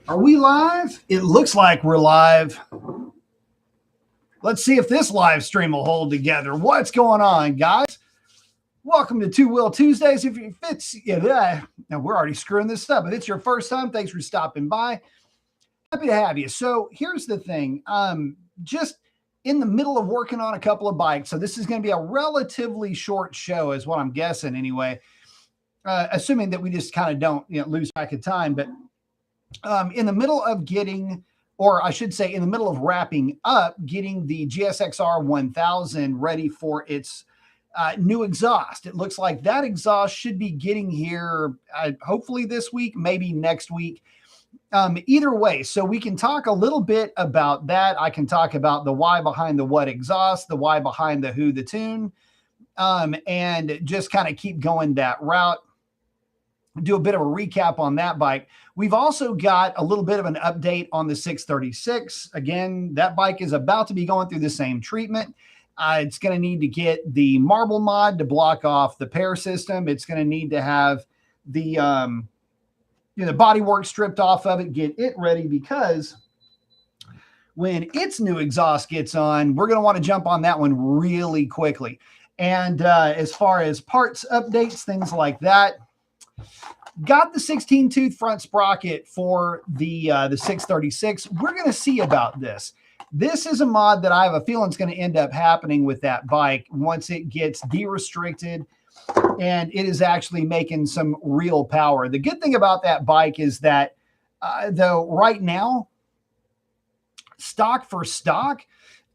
Are we live? It looks like we're live. Let's see if this live stream will hold together. What's going on, guys? Welcome to Two Wheel Tuesdays. If it's now we're already screwing this up, but it's your first time. Thanks for stopping by. Happy to have you. So here's the thing. Just in the middle of working on a couple of bikes. So this is going to be a relatively short show, is what I'm guessing anyway. Assuming that we just kind of don't lose track of time, but in the middle of getting, or I should say in the middle of wrapping up, getting the GSXR 1000 ready for its new exhaust. It looks like that exhaust should be getting here hopefully this week, maybe next week. Either way, so we can talk a little bit about that. I can talk about the why behind the what exhaust, the why behind the who, the tune, and just kind of keep going that route. Do a bit of a recap on that bike. We've also got a little bit of an update on the 636. Again, that bike is about to be going through the same treatment. It's going to need to get the marble mod to block off the pair system. It's going to need to have the the bodywork stripped off of it, get it ready, because when its new exhaust gets on, we're going to want to jump on that one really quickly. And as far as parts updates, things like that, got the 16 tooth front sprocket for the 636. We're going to see about this. This is a mod that I have a feeling is going to end up happening with that bike once it gets de-restricted and it is actually making some real power. The good thing about that bike is that though right now, stock for stock,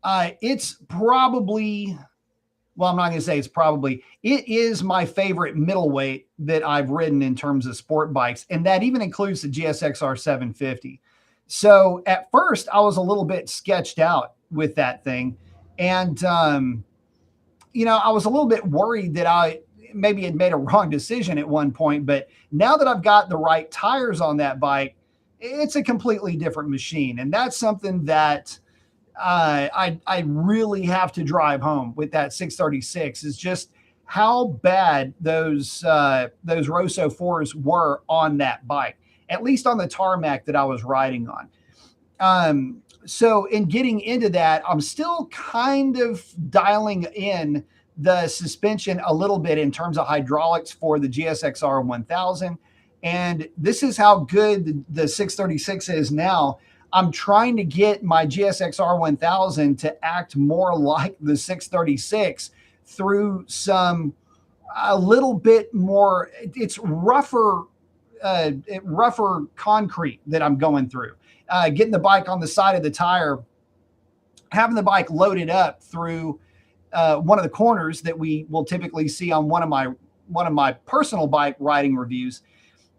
it's probably, well, I'm not going to say it's probably, it is my favorite middleweight that I've ridden in terms of sport bikes. And that even includes the GSXR 750. So at first I was a little bit sketched out with that thing. And, I was a little bit worried that I maybe had made a wrong decision at one point, but now that I've got the right tires on that bike, it's a completely different machine. And that's something that I really have to drive home with that 636 is just how bad those Rosso 4s were on that bike, at least on the tarmac that I was riding on. So in getting into that, I'm still kind of dialing in the suspension a little bit in terms of hydraulics for the GSXR 1000. And this is how good the 636 is now. I'm trying to get my GSXR 1000 to act more like the 636 through a little bit more, it's rougher concrete that I'm going through. Getting the bike on the side of the tire, having the bike loaded up through one of the corners that we will typically see on one of my personal bike riding reviews.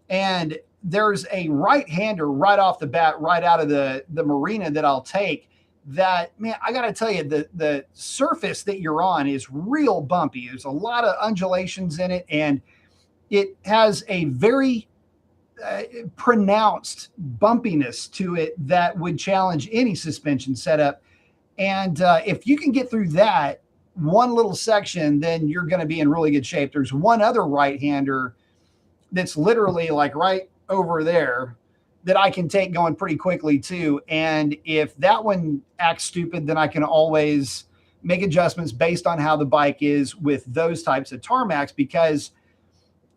And there's a right-hander right off the bat, right out of the marina that I'll take that, man, I got to tell you, the surface that you're on is real bumpy. There's a lot of undulations in it, and it has a very pronounced bumpiness to it that would challenge any suspension setup. And if you can get through that one little section, then you're going to be in really good shape. There's one other right-hander that's literally like right over there that I can take going pretty quickly too. And if that one acts stupid, then I can always make adjustments based on how the bike is with those types of tarmacs. Because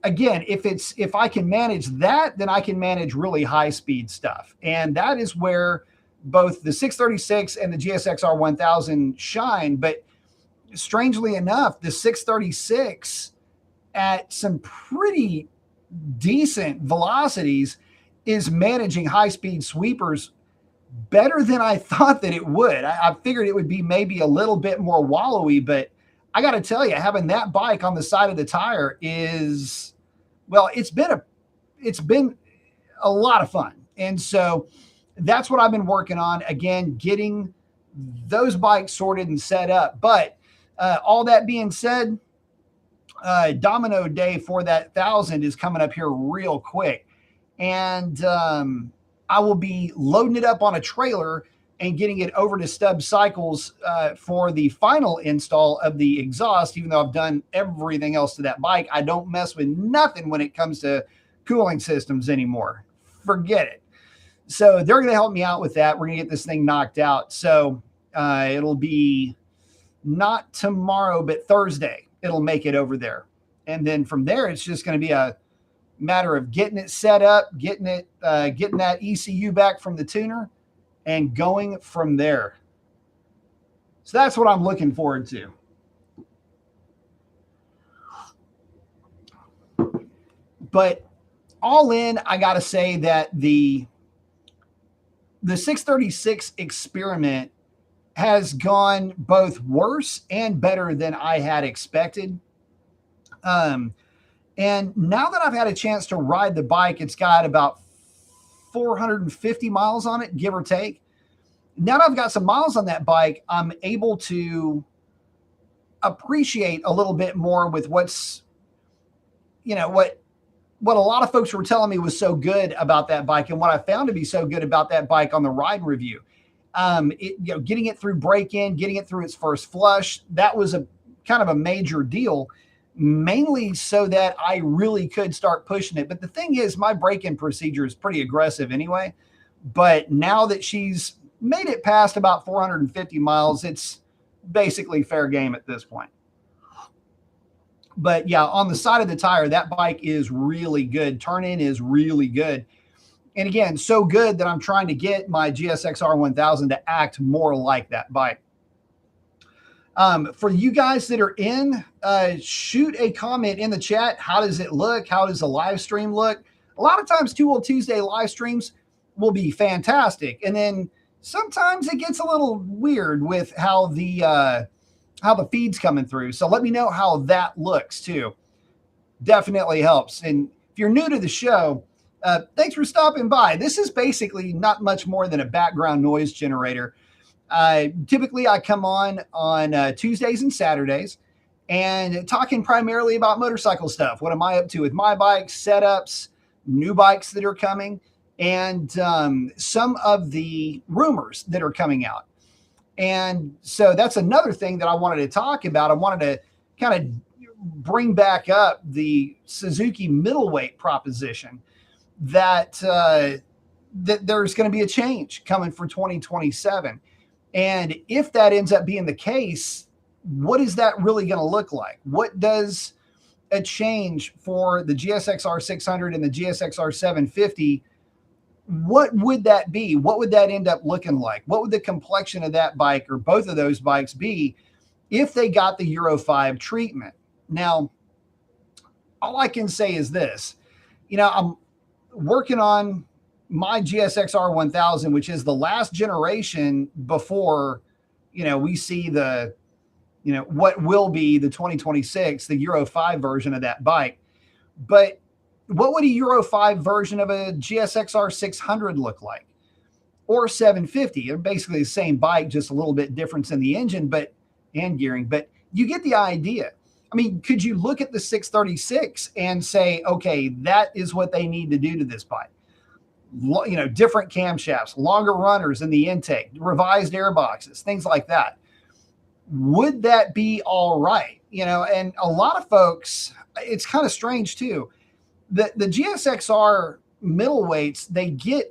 again, if I can manage that, then I can manage really high speed stuff. And that is where both the 636 and the GSXR 1000 shine. But strangely enough, the 636 at some pretty decent velocities is managing high-speed sweepers better than I thought that it would. I figured it would be maybe a little bit more wallowy, but I got to tell you, having that bike on the side of the tire is, well, it's been a lot of fun. And so that's what I've been working on. Again, getting those bikes sorted and set up. But all that being said, Domino Day for that 1000 is coming up here real quick. And I will be loading it up on a trailer and getting it over to Stub Cycles for the final install of the exhaust. Even though I've done everything else to that bike, I don't mess with nothing when it comes to cooling systems anymore. Forget it. So they're going to help me out with that. We're going to get this thing knocked out. So it'll be not tomorrow, but Thursday. It'll make it over there. And then from there, it's just going to be a matter of getting it set up, getting that ECU back from the tuner, and going from there. So that's what I'm looking forward to. But all in, I got to say that the 636 experiment has gone both worse and better than I had expected. And now that I've had a chance to ride the bike, it's got about 450 miles on it, give or take. Now that I've got some miles on that bike, I'm able to appreciate a little bit more with what's, what a lot of folks were telling me was so good about that bike, and what I found to be so good about that bike on the ride review. Getting it through break-in, getting it through its first flush, that was a kind of a major deal, mainly so that I really could start pushing it. But the thing is, my break-in procedure is pretty aggressive anyway. But now that she's made it past about 450 miles, it's basically fair game at this point. But yeah, on the side of the tire, that bike is really good. Turn-in is really good. And again, so good that I'm trying to get my GSX-R 1000 to act more like that bike. For you guys that are in, shoot a comment in the chat. How does it look? How does the live stream look? A lot of times, Two Wheel Tuesday live streams will be fantastic. And then sometimes it gets a little weird with how the feed's coming through. So let me know how that looks too. Definitely helps. And if you're new to the show, thanks for stopping by. This is basically not much more than a background noise generator. Typically, I come on Tuesdays and Saturdays and talking primarily about motorcycle stuff. What am I up to with my bikes, setups, new bikes that are coming, and some of the rumors that are coming out. And so that's another thing that I wanted to talk about. I wanted to kind of bring back up the Suzuki middleweight proposition that there's going to be a change coming for 2027. And if that ends up being the case, what is that really going to look like? What does a change for the GSX-R 600 and the GSX-R 750, what would that be? What would that end up looking like? What would the complexion of that bike or both of those bikes be if they got the Euro 5 treatment? Now, all I can say is this. I'm working on my GSX-R 1000, which is the last generation before, we see the, what will be the 2026, the Euro 5 version of that bike. But what would a Euro 5 version of a GSX-R 600 look like? Or 750? They're basically the same bike, just a little bit difference in the engine and gearing. But you get the idea. I mean, could you look at the 636 and say, okay, that is what they need to do to this bike? Different camshafts, longer runners in the intake, revised air boxes, things like that. Would that be all right? And a lot of folks, it's kind of strange too. The GSX-R middleweights, they get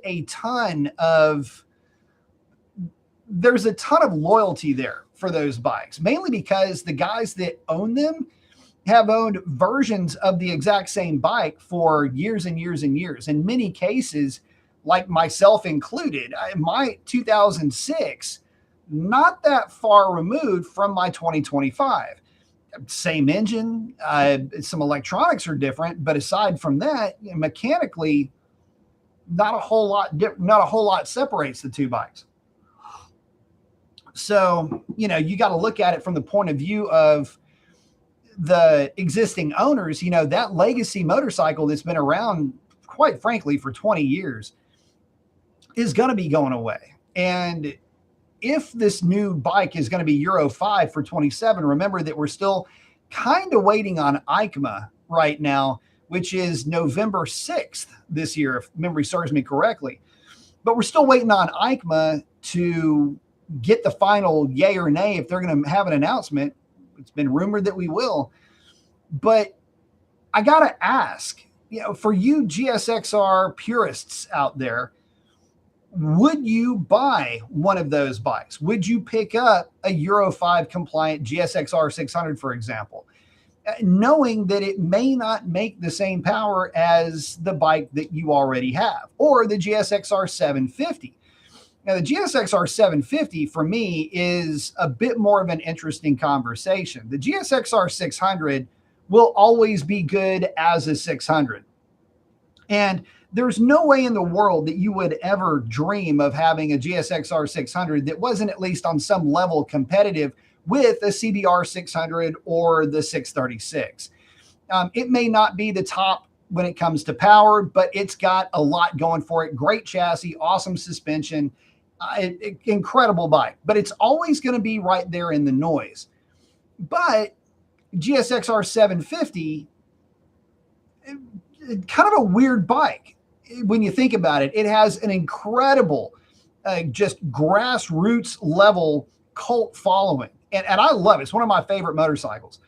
there's a ton of loyalty there for those bikes, mainly because the guys that own them have owned versions of the exact same bike for years and years and years. In many cases, like myself included, my 2006, not that far removed from my 2025. Same engine, some electronics are different, but aside from that, mechanically, not a whole lot separates the two bikes. So, you got to look at it from the point of view of the existing owners. That legacy motorcycle that's been around, quite frankly, for 20 years is going to be going away. And if this new bike is going to be Euro 5 for 27, remember that we're still kind of waiting on EICMA right now, which is November 6th this year, if memory serves me correctly. But we're still waiting on EICMA to get the final yay or nay if they're going to have an announcement. It's been rumored that we will. But I got to ask, for you GSX-R purists out there, would you buy one of those bikes? Would you pick up a Euro 5 compliant GSXR 600, for example, knowing that it may not make the same power as the bike that you already have, or the GSXR 750? Now, the GSXR 750 for me is a bit more of an interesting conversation. The GSXR 600 will always be good as a 600. And there's no way in the world that you would ever dream of having a GSXR 600 that wasn't at least on some level competitive with a CBR 600 or the 636. It may not be the top when it comes to power, but it's got a lot going for it. Great chassis, awesome suspension, incredible bike, but it's always going to be right there in the noise. But GSXR 750, kind of a weird bike when you think about it. It has an incredible, just grassroots level cult following. And I love it. It's one of my favorite motorcycles.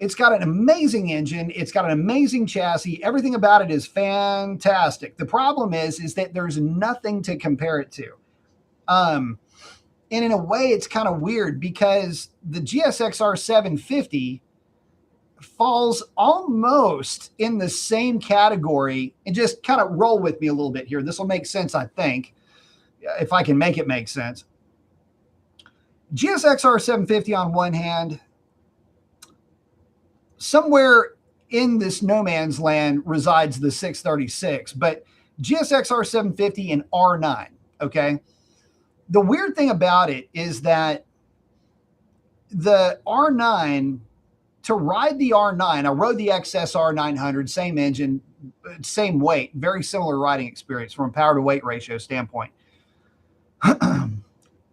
It's got an amazing engine. It's got an amazing chassis. Everything about it is fantastic. The problem is that there's nothing to compare it to. And in a way, it's kind of weird because the GSXR 750 falls almost in the same category. And just kind of roll with me a little bit here. This will make sense, I think, if I can make it make sense. GSXR 750 on one hand, somewhere in this no man's land resides the 636, but GSXR 750 and R9, okay? The weird thing about it is that the R9, to ride the R9, I rode the XSR 900, same engine, same weight, very similar riding experience from a power to weight ratio standpoint.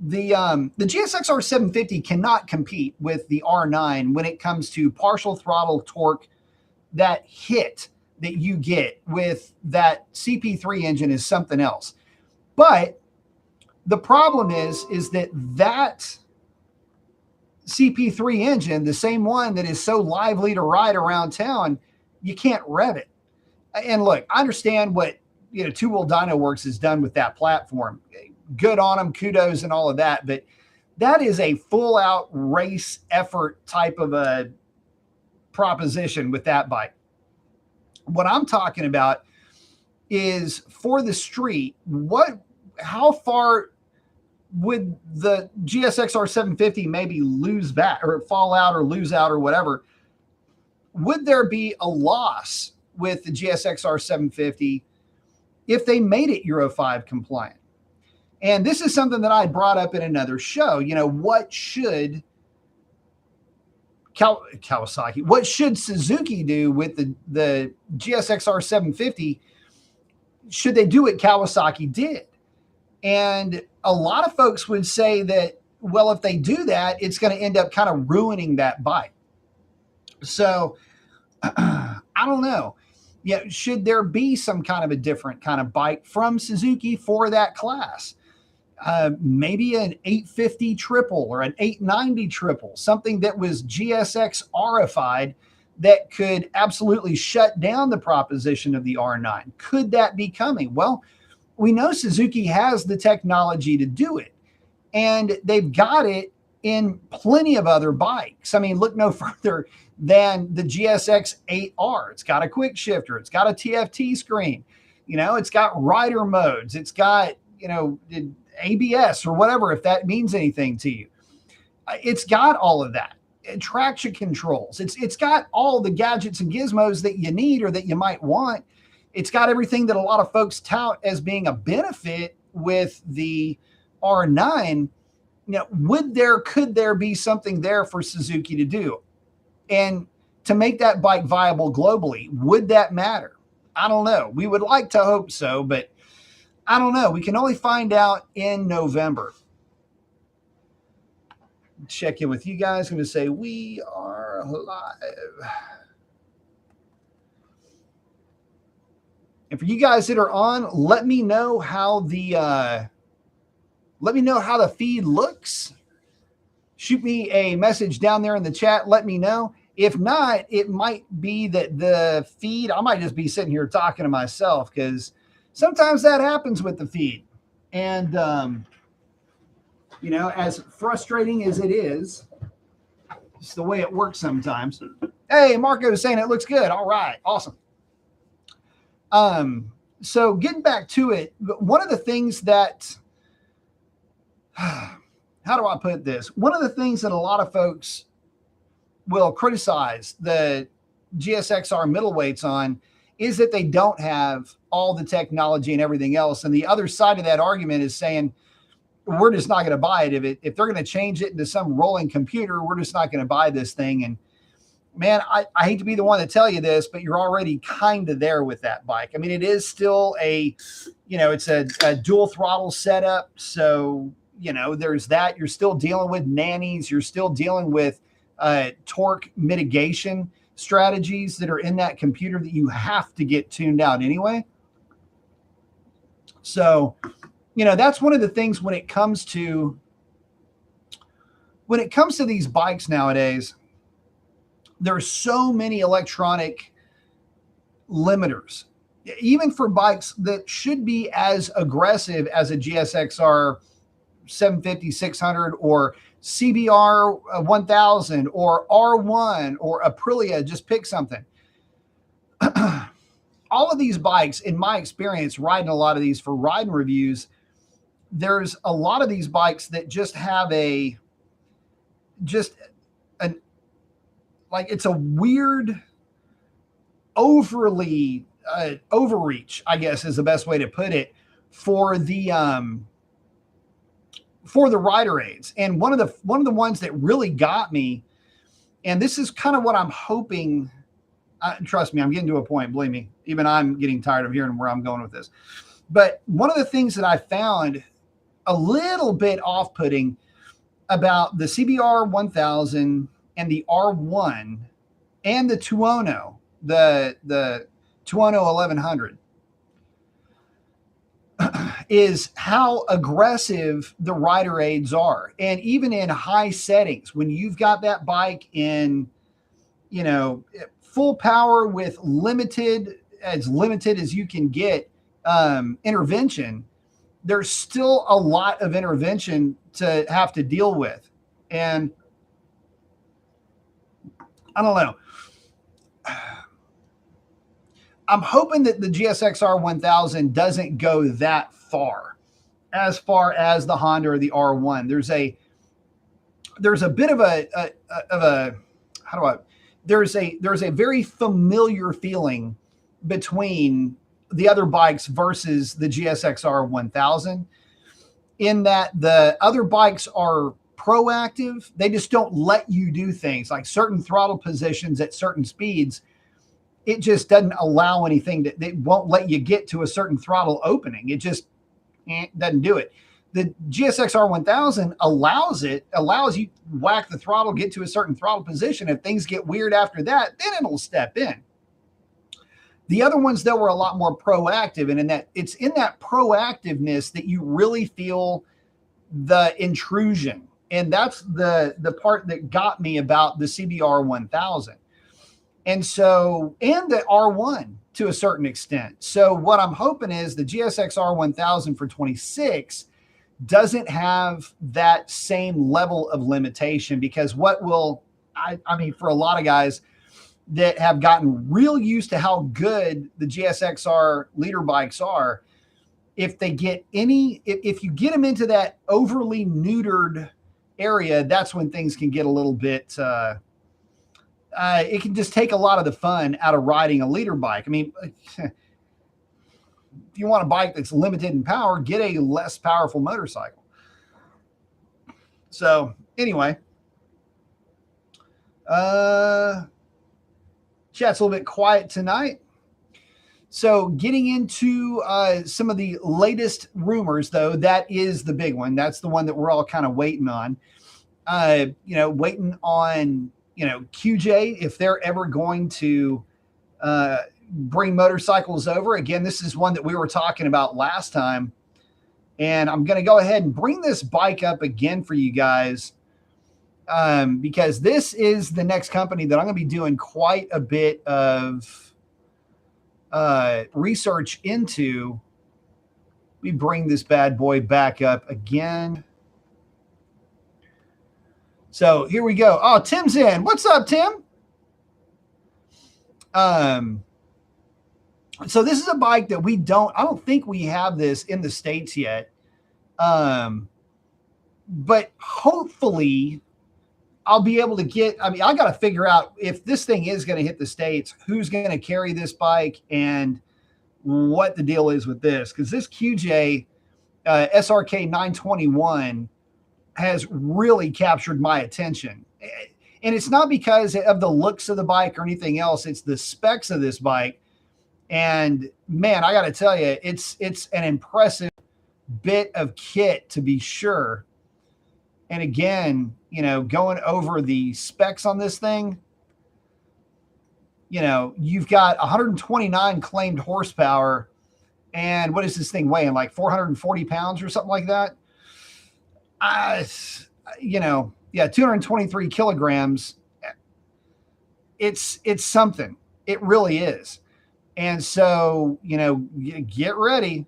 The GSXR 750 cannot compete with the R9 when it comes to partial throttle torque. That hit that you get with that CP3 engine is something else. But the problem is that CP3 engine, the same one that is so lively to ride around town, you can't rev it. And look, I understand what Two Wheel Dyno Works has done with that platform. Good on them, kudos and all of that. But that is a full out race effort type of a proposition with that bike. What I'm talking about is for the street, how far would the GSXR 750 maybe lose back or fall out or lose out or whatever? Would there be a loss with the GSXR 750 if they made it Euro 5 compliant? And this is something that I brought up in another show. What should Kawasaki, what should Suzuki do with the GSXR 750? Should they do what Kawasaki did? And a lot of folks would say that, well, if they do that, it's going to end up kind of ruining that bike. So I don't know. Should there be some kind of a different kind of bike from Suzuki for that class? Maybe an 850 triple or an 890 triple, something that was GSX-rified that could absolutely shut down the proposition of the R9. Could that be coming? Well, we know Suzuki has the technology to do it, and they've got it in plenty of other bikes. I mean, look no further than the GSX 8R. It's got a quick shifter. It's got a TFT screen. It's got rider modes. It's got, ABS or whatever, if that means anything to you. It's got all of that. Traction controls. It's got all the gadgets and gizmos that you need or that you might want. It's got everything that a lot of folks tout as being a benefit with the R9. Could there be something there for Suzuki to do? And to make that bike viable globally, would that matter? I don't know. We would like to hope so, but I don't know. We can only find out in November. Check in with you guys. I'm going to say we are live. And for you guys that are on, let me know how the feed looks. Shoot me a message down there in the chat. Let me know. If not, it might be that the feed, I might just be sitting here talking to myself because sometimes that happens with the feed. And, as frustrating as it is, it's the way it works sometimes. Hey, Marco is saying it looks good. All right. Awesome. So getting back to it, one of the things that, how do I put this? One of the things that a lot of folks will criticize the GSXR middleweights on is that they don't have all the technology and everything else. And the other side of that argument is saying, we're just not going to buy it. If they're going to change it into some rolling computer, we're just not going to buy this thing. And man, I hate to be the one to tell you this, but you're already kind of there with that bike. I mean, it is still it's a dual throttle setup. So, there's that. You're still dealing with nannies. You're still dealing with torque mitigation strategies that are in that computer that you have to get tuned out anyway. So, that's one of the things when it comes to these bikes nowadays. There's so many electronic limiters, even for bikes that should be as aggressive as a GSXR 750, 600 or CBR 1000 or R1 or Aprilia, just pick something. All of these bikes, in my experience, riding a lot of these for riding reviews, there's a lot of these bikes that just have it's a weird overreach, I guess is the best way to put it, for the rider aids. And one of the ones that really got me, and this is kind of what I'm hoping, trust me, I'm getting to a point, believe me, even I'm getting tired of hearing where I'm going with this. But one of the things that I found a little bit off-putting about the CBR 1000 and the R1 and the Tuono, the Tuono 1100, is how aggressive the rider aids are. And even in high settings, when you've got that bike in, full power with as limited as you can get intervention, there's still a lot of intervention to have to deal with. And I don't know. I'm hoping that the GSXR 1000 doesn't go that far as the Honda or the R1. There's a bit of there's a very familiar feeling between the other bikes versus the GSXR 1000, in that the other bikes are proactive. They just don't let you do things like certain throttle positions at certain speeds. It just doesn't allow anything that it won't let you get to a certain throttle opening. It just doesn't do it. The GSXR 1000 allows you to whack the throttle, get to a certain throttle position. If things get weird after that, then it'll step in. The other ones, though, were a lot more proactive. And it's in that proactiveness that you really feel the intrusion. And that's the part that got me about the CBR 1000. And the R1 to a certain extent. So what I'm hoping is the GSXR 1000 for 26 doesn't have that same level of limitation, because for a lot of guys that have gotten real used to how good the GSXR leader bikes are, if you get them into that overly neutered area, that's when things can get a little bit, it can just take a lot of the fun out of riding a leader bike. I mean, if you want a bike that's limited in power, get a less powerful motorcycle. So anyway, chat's a little bit quiet tonight. So getting into some of the latest rumors, though, that is the big one. That's the one that we're all kind of waiting on. Waiting on, QJ, if they're ever going to bring motorcycles over. Again, this is one that we were talking about last time. And I'm going to go ahead and bring this bike up again for you guys, because this is the next company that I'm going to be doing quite a bit of research into me bring this bad boy back up again. So here we go. Oh, Tim's in. What's up, Tim? So this is a bike that I don't think we have this in the States yet. But hopefully I'll be able to I got to figure out if this thing is going to hit the States, who's going to carry this bike and what the deal is with this. Because this QJ SRK 921 has really captured my attention. And it's not because of the looks of the bike or anything else. It's the specs of this bike. And man, I got to tell you, it's an impressive bit of kit to be sure. And again, going over the specs on this thing, you've got 129 claimed horsepower. And what is this thing weighing? Like 440 pounds or something like that? 223 kilograms. It's something. It really is. And so, get ready.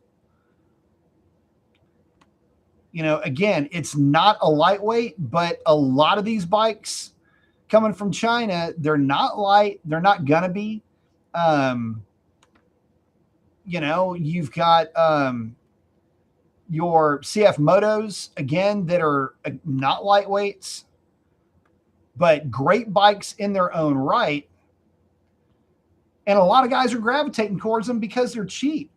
Again, it's not a lightweight, but a lot of these bikes coming from China, they're not light. They're not going to be. You've got your CF Motos, again, that are not lightweights, but great bikes in their own right. And a lot of guys are gravitating towards them because they're cheap.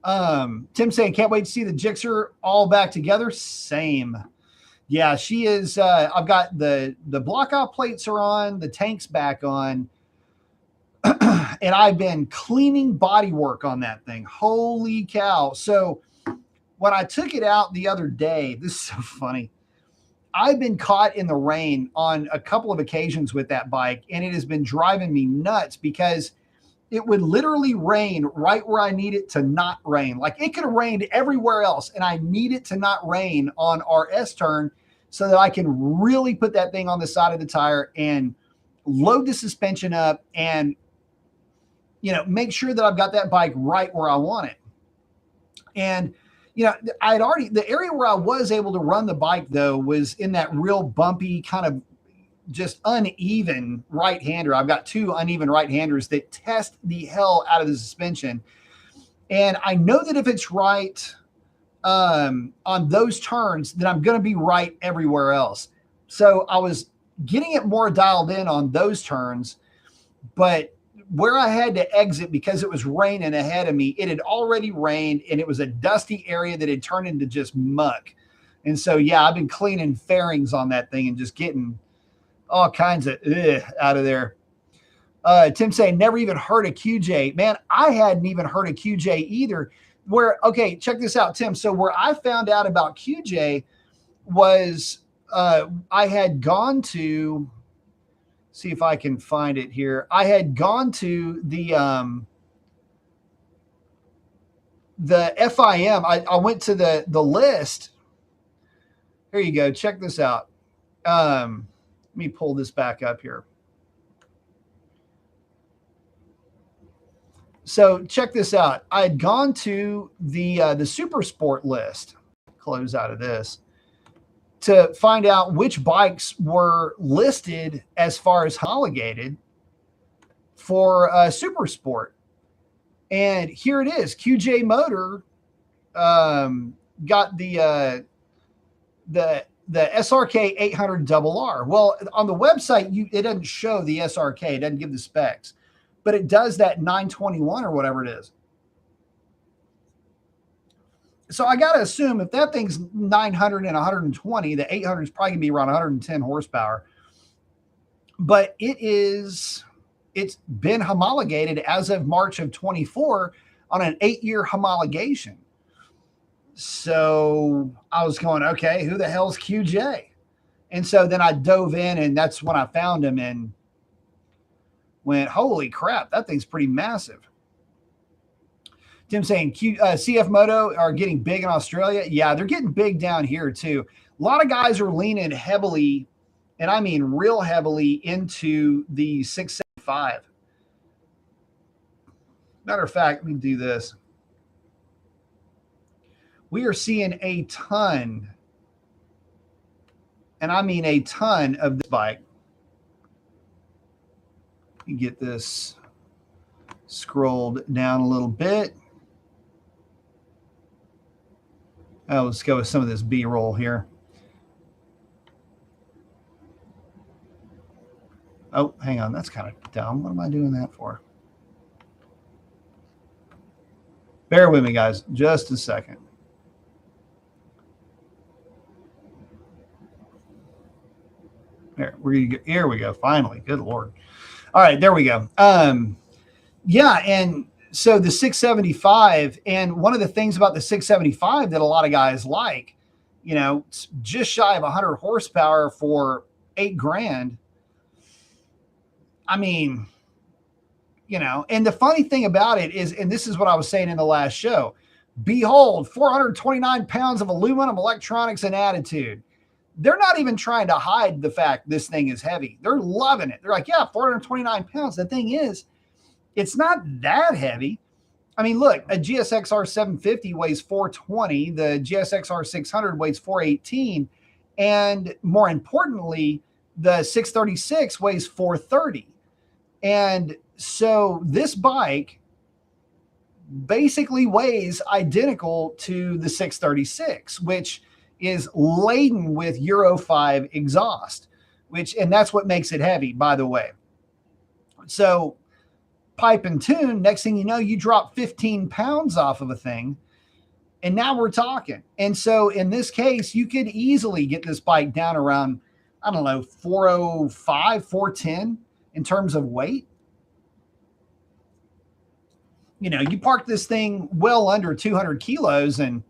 Tim saying, can't wait to see the Gixxer all back together. Same. Yeah, she is. I've got the blockout plates are on, the tank's back on. And I've been cleaning bodywork on that thing. Holy cow. So when I took it out the other day, this is so funny. I've been caught in the rain on a couple of occasions with that bike, and it has been driving me nuts because it would literally rain right where I need it to not rain. Like it could have rained everywhere else, and I need it to not rain on our S-turn so that I can really put that thing on the side of the tire and load the suspension up and, make sure that I've got that bike right where I want it. And, the area where I was able to run the bike though, was in that real bumpy kind of just uneven right-hander. I've got two uneven right-handers that test the hell out of the suspension. And I know that if it's right on those turns, then I'm going to be right everywhere else. So I was getting it more dialed in on those turns, but where I had to exit because it was raining ahead of me, it had already rained and it was a dusty area that had turned into just muck. And so, yeah, I've been cleaning fairings on that thing and just getting all kinds of out of there. Tim saying, never even heard of QJ. Man, I hadn't even heard of QJ either. Okay, check this out, Tim. So where I found out about QJ was I had gone to, see if I can find it here. I had gone to the FIM. I went to the list. Here you go. Check this out. Let me pull this back up here. So check this out. I had gone to the Super Sport list. Close out of this to find out which bikes were listed as far as homologated for Super Sport. And here it is. QJ Motor got the SRK 800RR. Well, on the website, it doesn't show the SRK. It doesn't give the specs, but it does that 921 or whatever it is. So I got to assume if that thing's 900 and 120, the 800 is probably going to be around 110 horsepower. But it's been homologated as of March of 24 on an 8-year homologation. So I was going, okay, who the hell's QJ? And so then I dove in, and that's when I found him and went, holy crap, that thing's pretty massive. Tim saying CF Moto are getting big in Australia. Yeah, they're getting big down here too. A lot of guys are leaning heavily, and I mean real heavily, into the 675. Matter of fact, let me do this. we are seeing a ton, and I mean a ton of this bike. You get this scrolled down a little bit. Oh, let's go with some of this B-roll here. Oh, hang on. That's kind of dumb. What am I doing that for? Bear with me, guys. Just a second. Here we go. Finally. Good Lord. All right, there we go. Yeah, and so the 675, and one of the things about the 675 that a lot of guys like, you know, it's just shy of 100 horsepower for $8,000. I mean, you know, and the funny thing about it is, and this is what I was saying in the last show, behold, 429 pounds of aluminum, electronics, and attitude. They're not even trying to hide the fact this thing is heavy. They're loving it. They're like, yeah, 429 pounds. The thing is, it's not that heavy. I mean, look, a GSX-R 750 weighs 420. The GSX-R 600 weighs 418. And more importantly, the 636 weighs 430. And so this bike basically weighs identical to the 636, which is laden with Euro 5 exhaust, and that's what makes it heavy, by the way. So pipe and tune, next thing you know, you drop 15 pounds off of a thing, and now we're talking. And so in this case, you could easily get this bike down around, I don't know, 405, 410 in terms of weight. You know, you park this thing well under 200 kilos and,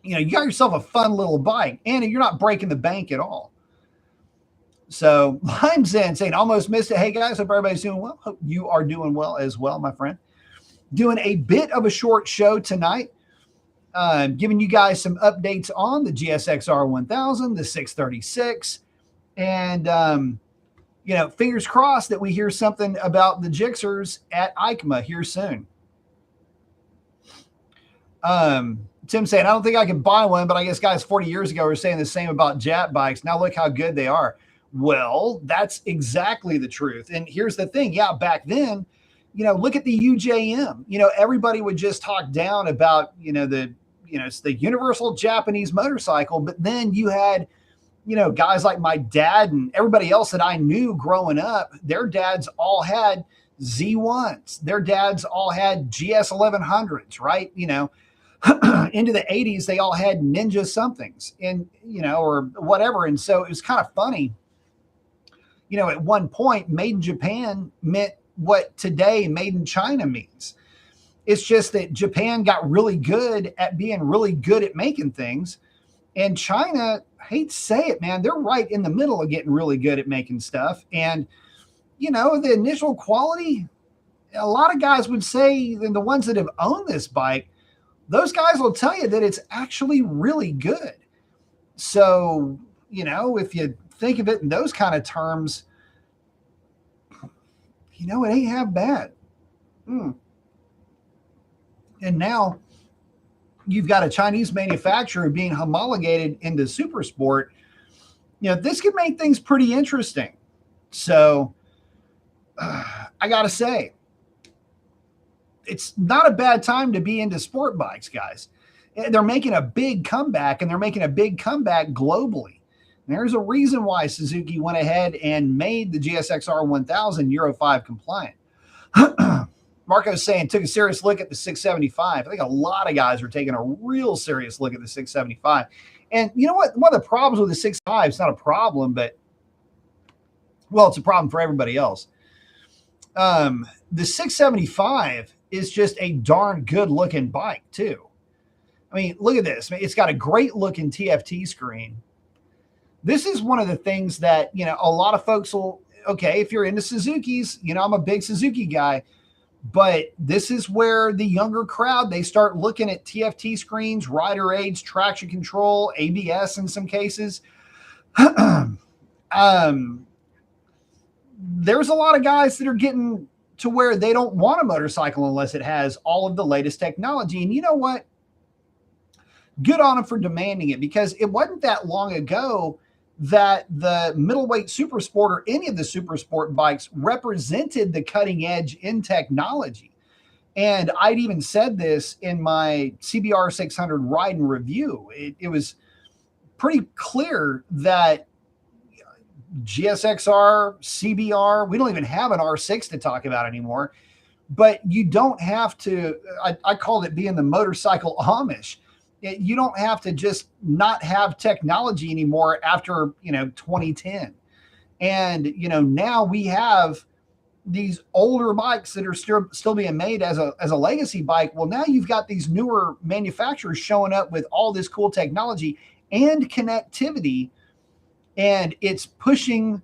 you know, you got yourself a fun little bike, and you're not breaking the bank at all. So Lime's in saying, almost missed it. Hey guys, hope everybody's doing well. Hope you are doing well as well, my friend. Doing a bit of a short show tonight, giving you guys some updates on the GSX-R 1000, the 636, and, you know, fingers crossed that we hear something about the Gixxers at EICMA here soon. Tim saying, I don't think I can buy one, but I guess guys 40 years ago were saying the same about Jap bikes. Now look how good they are. Well, that's exactly the truth. And here's the thing. Yeah, back then, you know, look at the UJM. You know, everybody would just talk down about, it's the universal Japanese motorcycle. But then you had, you know, guys like my dad and everybody else that I knew growing up, their dads all had Z1s. Their dads all had GS 1100s, right? You know, into the 80s, they all had Ninja somethings and, you know, or whatever. And so it was kind of funny. You know, at one point, made in Japan meant what today made in China means. It's just that Japan got really good at being really good at making things. And China, I hate to say it, man, they're right in the middle of getting really good at making stuff. And, you know, the initial quality, a lot of guys would say, and the ones that have owned this bike, those guys will tell you that it's actually really good. So, you know, if you think of it in those kind of terms, you know, it ain't half bad. And now you've got a Chinese manufacturer being homologated into super sport. You know, this could make things pretty interesting. So I got to say, it's not a bad time to be into sport bikes, guys. They're making a big comeback, and they're making a big comeback globally. And there's a reason why Suzuki went ahead and made the GSX-R 1000 Euro 5 compliant. Marco's saying, took a serious look at the 675. I think a lot of guys are taking a real serious look at the 675. And you know what? One of the problems with the 6.5, it's not a problem, but, well, it's a problem for everybody else. The 675 is just a darn good looking bike too. I mean, look at this. It's got a great looking TFT screen. This is one of the things that, you know, a lot of folks will, okay, if you're into Suzukis, you know, I'm a big Suzuki guy, but this is where the younger crowd, they start looking at TFT screens, rider aids, traction control, ABS in some cases. There's a lot of guys that are getting to where they don't want a motorcycle unless it has all of the latest technology. And you know what? good on them for demanding it, because it wasn't that long ago that the middleweight super sport or any of the super sport bikes represented the cutting edge in technology. And I'd even said this in my CBR 600 ride and review. It was pretty clear that GSXR, CBR, we don't even have an R6 to talk about anymore, but you don't have to, I called it being the motorcycle Amish. You don't have to just not have technology anymore after, 2010. And, now we have these older bikes that are still being made as a legacy bike. Well, now you've got these newer manufacturers showing up with all this cool technology and connectivity, and it's pushing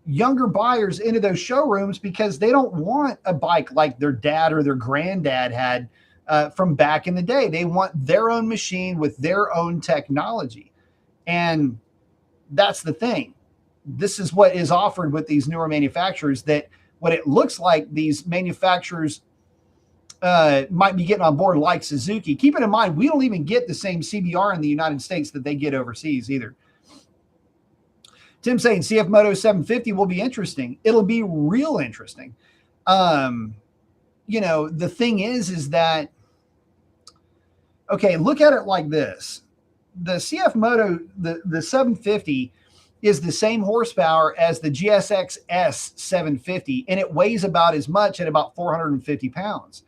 younger buyers into those showrooms because they don't want a bike like their dad or their granddad had from back in the day. They want their own machine with their own technology. And that's the thing. This is what is offered with these newer manufacturers, that what it looks like these manufacturers might be getting on board, like Suzuki. Keep it in mind, we don't even get the same CBR in the United States that they get overseas either. Tim saying CF Moto 750 will be interesting. It'll be real interesting. The thing is that, okay, look at it like this. The CF Moto, the 750 is the same horsepower as the GSX S 750, and it weighs about as much at about 450 pounds.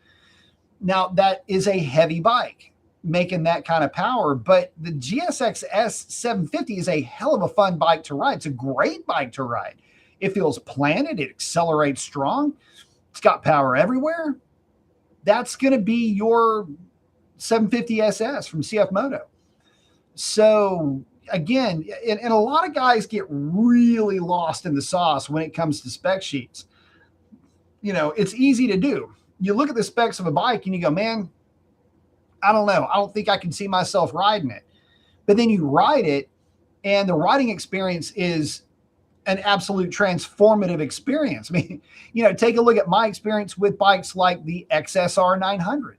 Now, that is a heavy bike making that kind of power, but the GSX S 750 is a hell of a fun bike to ride. It's a great bike to ride. It feels planted. It accelerates strong. It's got power everywhere. That's going to be your 750 SS from CF Moto. So again, and a lot of guys get really lost in the sauce when it comes to spec sheets. It's easy to do. You look at the specs of a bike and you go, man, I don't know. I don't think I can see myself riding it. But then you ride it, and the riding experience is an absolute transformative experience. I mean, take a look at my experience with bikes like the XSR 900.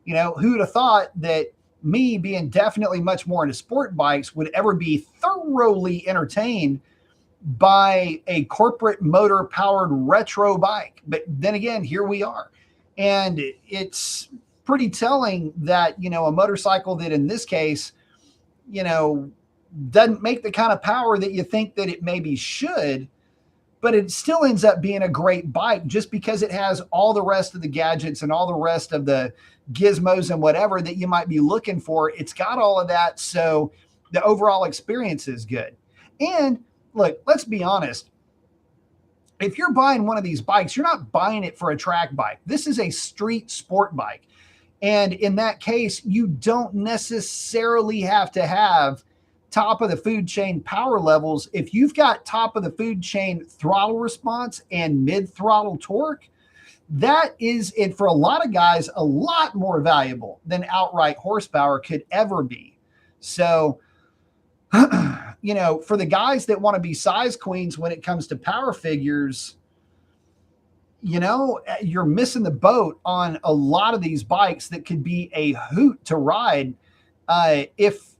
Who would have thought that me, being definitely much more into sport bikes, would ever be thoroughly entertained by a corporate motor powered retro bike? But then again, here we are. And it's pretty telling that, a motorcycle that in this case, doesn't make the kind of power that you think that it maybe should, but it still ends up being a great bike just because it has all the rest of the gadgets and all the rest of the gizmos and whatever that you might be looking for. It's got all of that. So the overall experience is good. And look, let's be honest. If you're buying one of these bikes, you're not buying it for a track bike. This is a street sport bike. And in that case, you don't necessarily have to have top of the food chain power levels. If you've got top of the food chain throttle response and mid throttle torque, that is it for a lot of guys, a lot more valuable than outright horsepower could ever be. So, for the guys that want to be size queens when it comes to power figures, you're missing the boat on a lot of these bikes that could be a hoot to ride if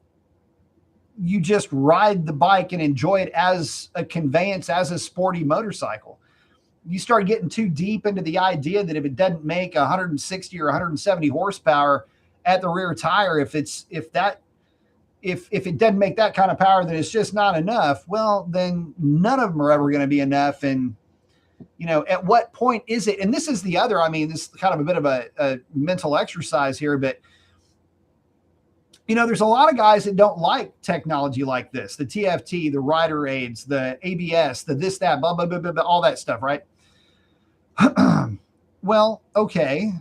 you just ride the bike and enjoy it as a conveyance, as a sporty motorcycle. You start getting too deep into the idea that if it doesn't make 160 or 170 horsepower at the rear tire, if it doesn't make that kind of power, then it's just not enough. Well, then none of them are ever going to be enough. And at what point is it? And this is the other, this is kind of a bit of a mental exercise here, but there's a lot of guys that don't like technology like this, the TFT, the rider aids, the ABS, the this, that, blah, blah, blah, blah, blah, all that stuff, right? Well, okay.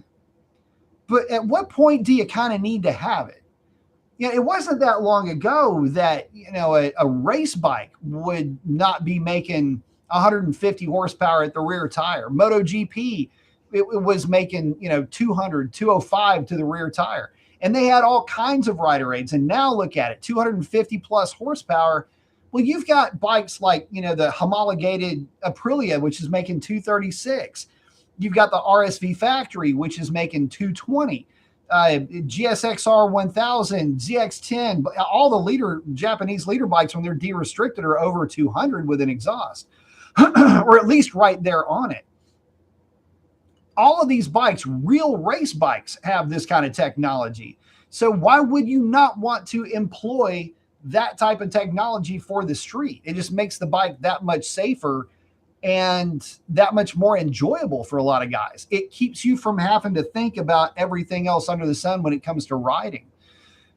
But at what point do you kind of need to have it? It wasn't that long ago that, a race bike would not be making 150 horsepower at the rear tire. MotoGP, it was making, 200, 205 to the rear tire. And they had all kinds of rider aids. And now look at it, 250 plus horsepower. Well, you've got bikes like, the homologated Aprilia, which is making 236. You've got the RSV Factory, which is making 220. GSXR 1000, ZX10, all the Japanese leader bikes when they're de-restricted are over 200 with an exhaust, or at least right there on it. All of these bikes, real race bikes, have this kind of technology. So why would you not want to employ that type of technology for the street? It just makes the bike that much safer and that much more enjoyable for a lot of guys. It keeps you from having to think about everything else under the sun when it comes to riding.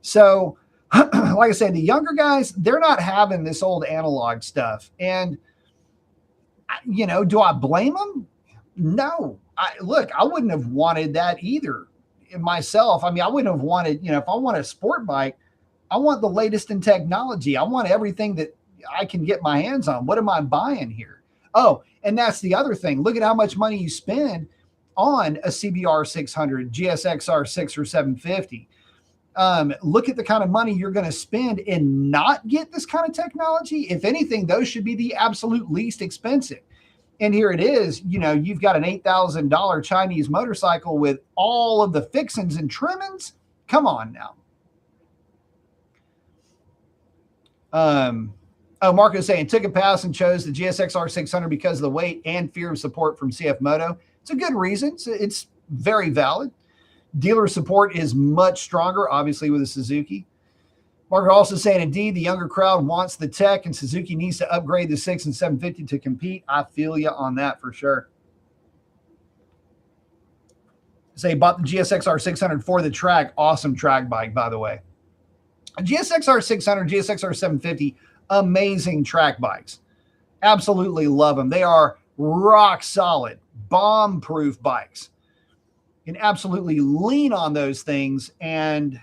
So, like I said, the younger guys, they're not having this old analog stuff. And, do I blame them? No. Look, I wouldn't have wanted that either myself. I mean, I wouldn't have wanted, if I want a sport bike, I want the latest in technology. I want everything that I can get my hands on. What am I buying here? Oh, and that's the other thing. Look at how much money you spend on a CBR 600, GSXR 6 or 750. Look at the kind of money you're going to spend and not get this kind of technology. If anything, those should be the absolute least expensive. And here it is, you've got an $8,000 Chinese motorcycle with all of the fixings and trimmings. Come on now. Marco's saying, took a pass and chose the GSXR 600 because of the weight and fear of support from CF Moto. It's a good reason. It's very valid. Dealer support is much stronger, obviously, with a Suzuki. Marco also saying, indeed, the younger crowd wants the tech, and Suzuki needs to upgrade the 6 and 750 to compete. I feel you on that for sure. Say, bought the GSXR 600 for the track. Awesome track bike, by the way. GSXR 600, GSXR 750, amazing track bikes. Absolutely love them. They are rock solid, bomb-proof bikes. You can absolutely lean on those things, and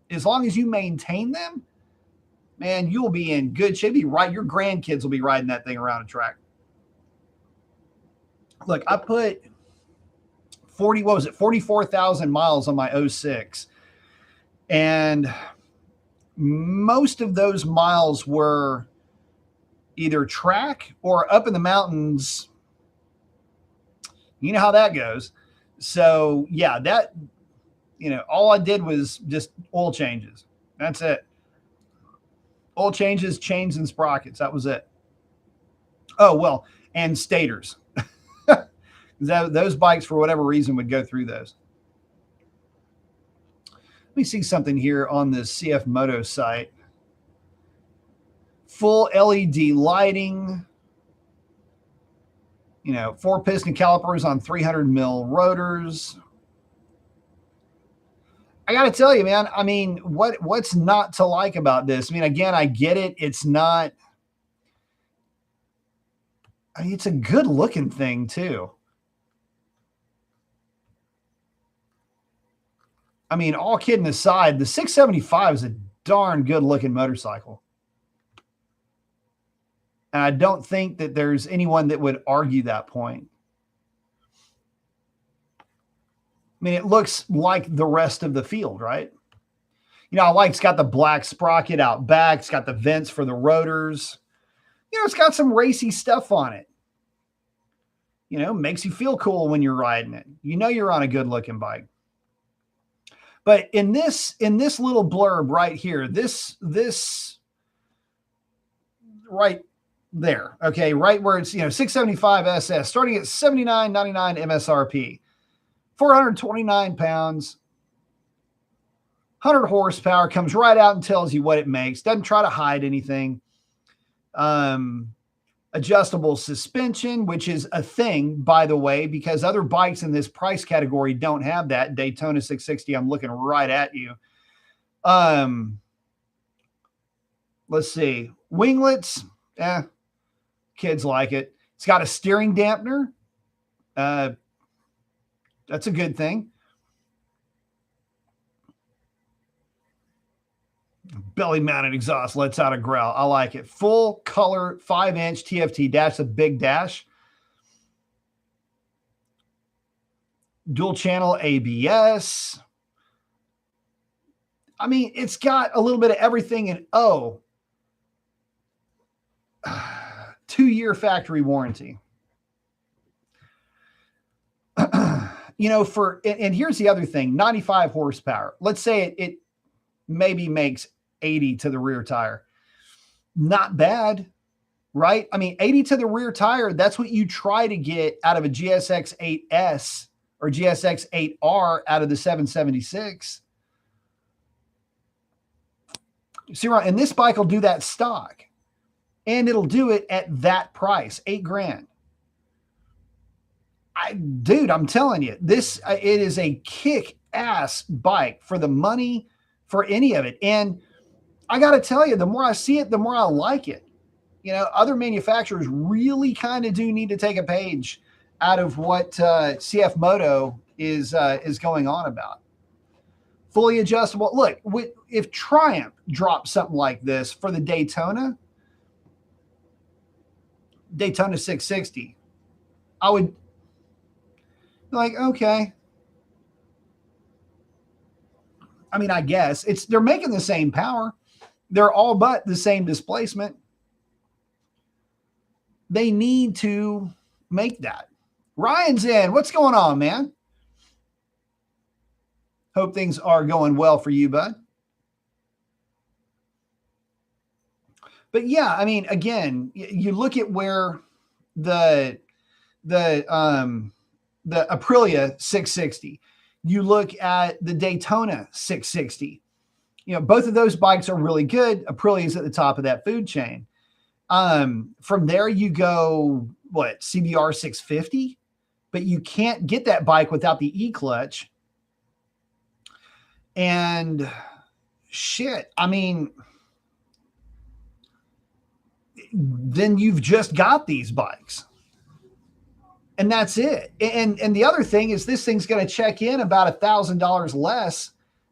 as long as you maintain them, man, you'll be in good shape. Your grandkids will be riding that thing around a track. Look, I put 44,000 miles on my 06. And most of those miles were either track or up in the mountains. You know how that goes. So yeah, all I did was just oil changes. That's it. Oil changes, chains, and sprockets. That was it. Oh, well, and stators. Those bikes, for whatever reason, would go through those. Let me see something here on the CF Moto site. Full LED lighting. 4-piston calipers on 300 mil rotors. I got to tell you, man, I mean, what's not to like about this? I mean, again, I get it. It's not, it's a good looking thing too. I mean, all kidding aside, the 675 is a darn good looking motorcycle. And I don't think that there's anyone that would argue that point. I mean, it looks like the rest of the field, right? I like it's got the black sprocket out back. It's got the vents for the rotors. It's got some racy stuff on it. Makes you feel cool when you're riding it. You're on a good looking bike. But in this little blurb right here, this right there, okay, right where it's 675 SS, starting at $79.99 MSRP, 429 pounds, 100 horsepower, comes right out and tells you what it makes. Doesn't try to hide anything. Adjustable suspension, which is a thing, by the way, because other bikes in this price category don't have that. Daytona 660, I'm looking right at you. Let's see. Winglets, kids like it. It's got a steering dampener. That's a good thing. Belly mounted exhaust lets out a growl. I like it. Full color 5-inch TFT dash, a big dash. Dual channel ABS. I mean, it's got a little bit of everything. And 2-year factory warranty. and here's the other thing, 95 horsepower. Let's say it maybe makes 80 to the rear tire. Not bad, right? I mean, 80 to the rear tire, that's what you try to get out of a GSX 8S or GSX 8R out of the 776. See, right? And this bike will do that stock. And it'll do it at that price, $8,000. Dude, I'm telling you, it is a kick-ass bike for the money, for any of it. And I got to tell you, the more I see it, the more I like it. Other manufacturers really kind of do need to take a page out of what CF Moto is going on about. Fully adjustable. Look, if Triumph dropped something like this for the Daytona 660, I would be like, okay. I mean, I guess they're making the same power. They're all but the same displacement. They need to make that. Ryan's in. What's going on, man? Hope things are going well for you, bud. But yeah, I mean, again, you look at where the Aprilia 660, you look at the Daytona 660. Both of those bikes are really good. Aprilia is at the top of that food chain. From there, you go, CBR 650, but you can't get that bike without the E-clutch. And shit, I mean, then you've just got these bikes. And that's it. And the other thing is this thing's going to check in about $1,000 less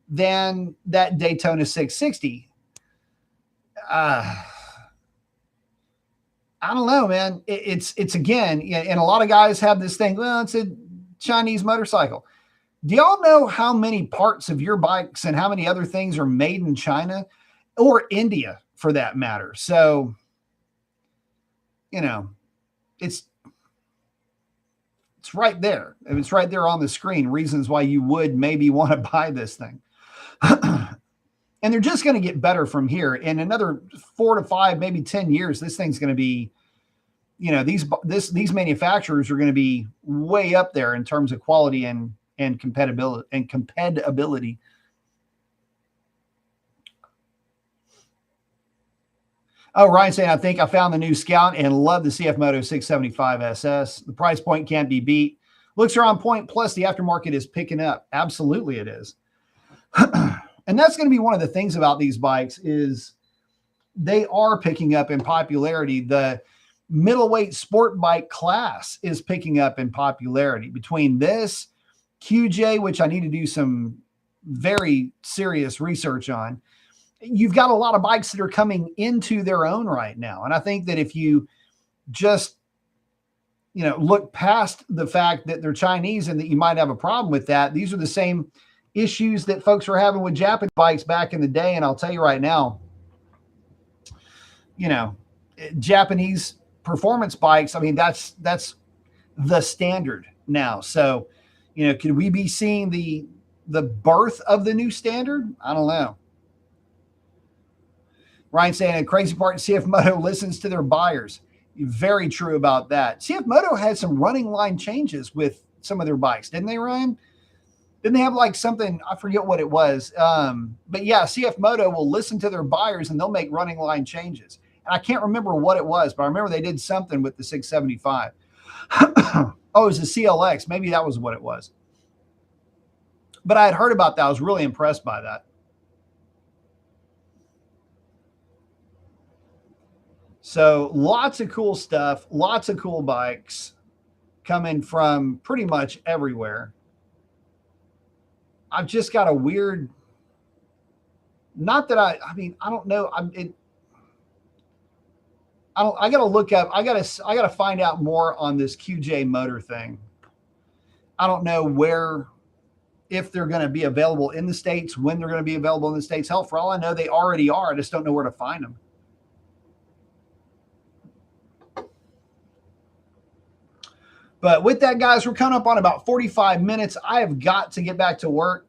than that Daytona 660. I don't know, man. It's again, and a lot of guys have this thing, well, it's a Chinese motorcycle. Do y'all know how many parts of your bikes and how many other things are made in China or India for that matter? So, it's right there. It's right there on the screen. Reasons why you would maybe want to buy this thing. And they're just going to get better from here. In another 4 to 5, maybe 10 years, this thing's going to be, these manufacturers are going to be way up there in terms of quality and compatibility. Oh, Ryan saying, I think I found the new Scout and love the CF Moto 675 SS. The price point can't be beat. Looks are on point. Plus the aftermarket is picking up. Absolutely it is. And that's going to be one of the things about these bikes is they are picking up in popularity. The middleweight sport bike class is picking up in popularity between this QJ, which I need to do some very serious research on. You've got a lot of bikes that are coming into their own right now. And I think that if you just, look past the fact that they're Chinese and that you might have a problem with that, these are the same issues that folks were having with Japanese bikes back in the day. And I'll tell you right now, Japanese performance bikes, I mean, that's the standard now. So, could we be seeing the birth of the new standard? I don't know. Ryan saying, a crazy part, CF Moto listens to their buyers. Very true about that. CF Moto had some running line changes with some of their bikes, didn't they, Ryan? Didn't they have like something, I forget what it was. But yeah, CF Moto will listen to their buyers and they'll make running line changes. And I can't remember what it was, but I remember they did something with the 675. Oh, it was the CLX. Maybe that was what it was. But I had heard about that. I was really impressed by that. So lots of cool stuff, lots of cool bikes coming from pretty much everywhere. I've just got a weird, not that I don't know. I got to look up, I got to find out more on this QJ motor thing. I don't know if they're going to be available in the States, when they're going to be available in the States. Hell, for all I know, they already are. I just don't know where to find them. But with that, guys, we're coming up on about 45 minutes. I have got to get back to work.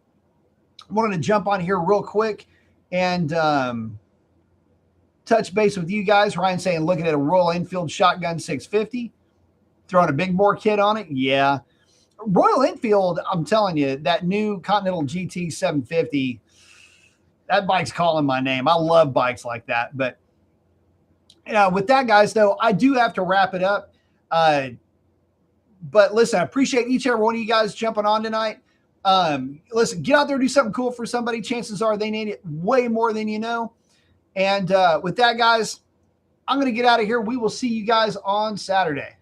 I wanted to jump on here real quick and touch base with you guys. Ryan saying, looking at a Royal Enfield Shotgun 650, throwing a big bore kit on it. Yeah. Royal Enfield, I'm telling you, that new Continental GT 750, that bike's calling my name. I love bikes like that. But with that, guys, though, I do have to wrap it up. But listen, I appreciate each and every one of you guys jumping on tonight. Listen, get out there and do something cool for somebody. Chances are they need it way more than you know. And with that, guys, I'm going to get out of here. We will see you guys on Saturday.